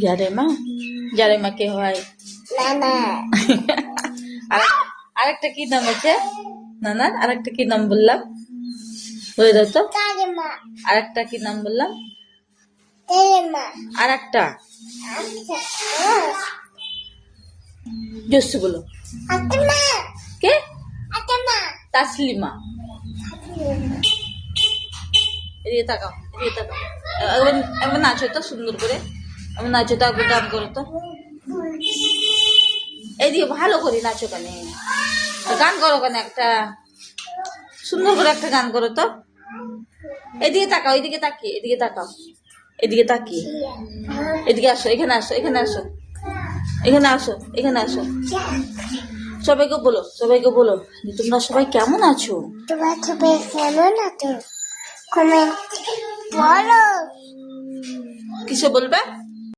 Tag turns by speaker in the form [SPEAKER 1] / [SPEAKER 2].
[SPEAKER 1] জারেমা, জারেমা কে হয়?
[SPEAKER 2] নানা
[SPEAKER 1] আরেকটা কি নাম আছে নানার? আরেকটা কি নাম বললাম? বলে দাও তো।
[SPEAKER 2] কারিমা
[SPEAKER 1] আরেকটা কি নাম বললাম?
[SPEAKER 2] তেরিমা
[SPEAKER 1] আরেকটা
[SPEAKER 2] আচ্ছা
[SPEAKER 1] জোসে বলো।
[SPEAKER 2] আত্মা
[SPEAKER 1] কে?
[SPEAKER 2] আত্মা
[SPEAKER 1] তাসলিমা। এদিকে তাকাও, এদিকে তাকাও। একবার একবার নাচো তো সুন্দর করে। একবার নাচো তো, একবার গান করো তো। এইদিকে ভালো করে নাচো কেন? গান করো কেন একটা? সুন্দর করে একটা গান করো তো। এদিকে তাকাও, এদিকে তাকিয়ে, এদিকে তাকাও, এদিকে তাকিয়ে। এদিকে আসো, এখানে আসো, এখানে আসো, এখানে আসো, এখানে আসো। সবাইকে বলো, সবাইকে বলো যে তোমরা সবাই কেমন আছো।
[SPEAKER 2] তোমার ছবি কেমন আছো কমেন্ট বলো
[SPEAKER 1] কিসে বলবে?